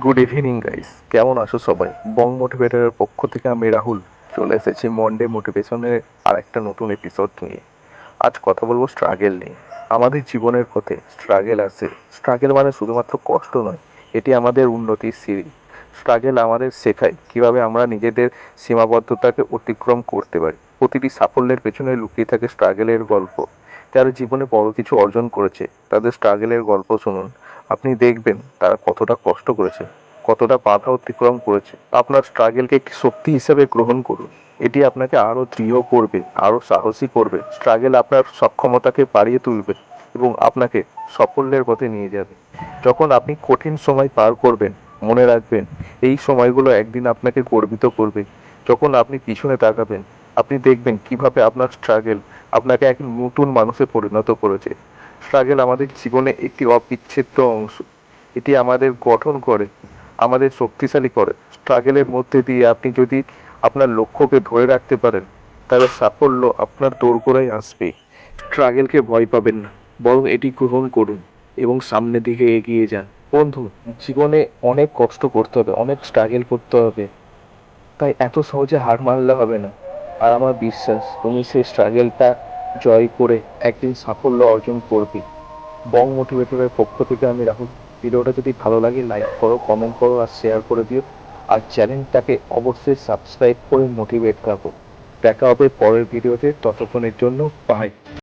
Good evening guys, কেমন আছো সবাই? বং মোটিভেটরের পক্ষ থেকে আমি রাহুল চলে এসেছি মন্ডে মোটিভেশনের আর একটা নতুন এপিসোড নিয়ে। আজ কথা বলবো স্ট্রাগেল নিয়ে। আমাদের জীবনের পথে স্ট্রাগেল আছে। স্ট্রাগেল মানে শুধুমাত্র কষ্ট নয়, এটি আমাদের উন্নতির সিঁড়ি। স্ট্রাগেল আমাদের শেখায় কিভাবে আমরা নিজেদের সীমাবদ্ধতাকে অতিক্রম করতে পারি। প্রতিটি সাফল্যের পেছনে লুকিয়ে থাকে স্ট্রাগেলের গল্প। যারা জীবনে বড় কিছু অর্জন করেছে তাদের স্ট্রাগেলের গল্প শুনুন। আপনি দেখবেন তারা কতটা কষ্ট করেছে, কতটা বাধা অতিক্রম করেছে। আপনার স্ট্রাগেলকে একটি শক্তি হিসেবে গ্রহণ করুন। এটি আপনাকে আরও দৃঢ় করবে, আরও সাহসী করবে। স্ট্রাগেল আপনার সক্ষমতাকে বাড়িয়ে তুলবে এবং আপনাকে সাফল্যের পথে নিয়ে যাবে। যখন আপনি কঠিন সময় পার করবেন, মনে রাখবেন এই সময়গুলো একদিন আপনাকে গর্বিত করবে। যখন আপনি পিছনে তাকাবেন, আপনি দেখবেন কিভাবে আপনার স্ট্রাগেল আপনাকে এক নতুন মানুষে পরিণত করেছে। স্ট্রাগেল আমাদের জীবনে একটি অবিচ্ছেদ্য অংশ। এটি আমাদের গঠন করে, আমাদের শক্তিশালী করে। স্ট্রাগেলের মধ্যে দিয়ে আপনি যদি আপনার লক্ষ্যকে ধরে রাখতে পারেন, তাহলে সাফল্য আপনার দোরগোড়ায় আসবে। স্ট্রাগেলকে ভয় পাবেন না, বরং এটি গ্রহণ করুন এবং সামনের দিকে এগিয়ে যান। বন্ধু, জীবনে অনেক কষ্ট করতে হবে, অনেক স্ট্রাগেল করতে হবে, তাই এত সহজে হার মানলে হবে না। আর আমার বিশ্বাস তুমি সেই স্ট্রাগেলটা জয় করে একদিন সাফল্য অর্জন করবে। বং মোটিভেটরের পক্ষ থেকে আমি রাহুল। ভিডিওটা যদি ভালো লাগে লাইক করো, কমেন্ট করো আর শেয়ার করে দিও। আর চ্যানেলটাকে অবশ্যই সাবস্ক্রাইব করে মোটিভেট রাখো। দেখা হবে পরের ভিডিওতে, ততক্ষণের জন্য বাই।